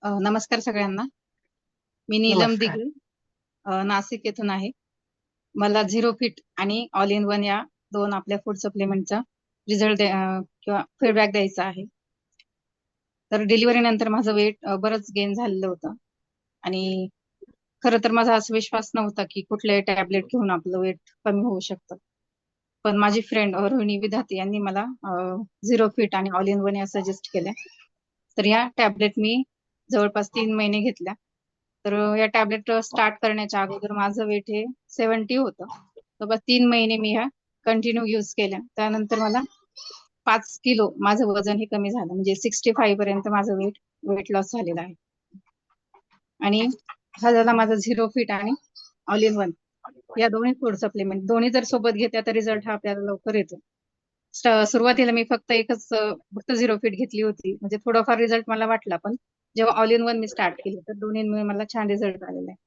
नमस्कार सगळ्यांना. मी नीलम नमस्कार. दिघे नाशिक येथून आहे. मला झिरो फिट आणि ऑल इन वन या दोन आपल्या फूड सप्लिमेंटचा रिझल्ट किंवा फीडबॅक द्यायचा आहे. तर डिलिव्हरी नंतर माझं वेट बरंच गेन झालेलं होतं आणि खरं तर माझा असा विश्वास नव्हता की कुठल्याही टॅबलेट घेऊन आपलं वेट कमी होऊ शकतं. पण माझी फ्रेंड रोहिणी विधाते यांनी मला झिरो फिट आणि ऑल इन वन या सजेस्ट केल्या. तर या टॅबलेट मी जवळपास 3 महिने घेतल्या. तर या टॅबलेट स्टार्ट करण्याच्या अगोदर माझं वेट हे 70 होतं. तर बस 3 महिने मी ह्या कंटिन्यू यूज केल्या. त्यानंतर मला 5 किलो माझं वजन हे कमी झालं, म्हणजे 65 पर्यंत माझं वेट लॉस झालेलं आहे. आणि हा झाला माझा झिरो फिट आणि ऑल इन वन या दोन्ही फूड सप्लिमेंट. दोन्ही जर सोबत घेतल्या तर रिझल्ट हा आपल्याला लवकर येतो. सुरुवातीला मी फक्त झिरो फिट घेतली होती, म्हणजे थोडाफार रिझल्ट मला वाटला, पण जेव्हा all in one me start केली तर दोन्हींमुळे मला छान रिझल्ट आलेला आहे.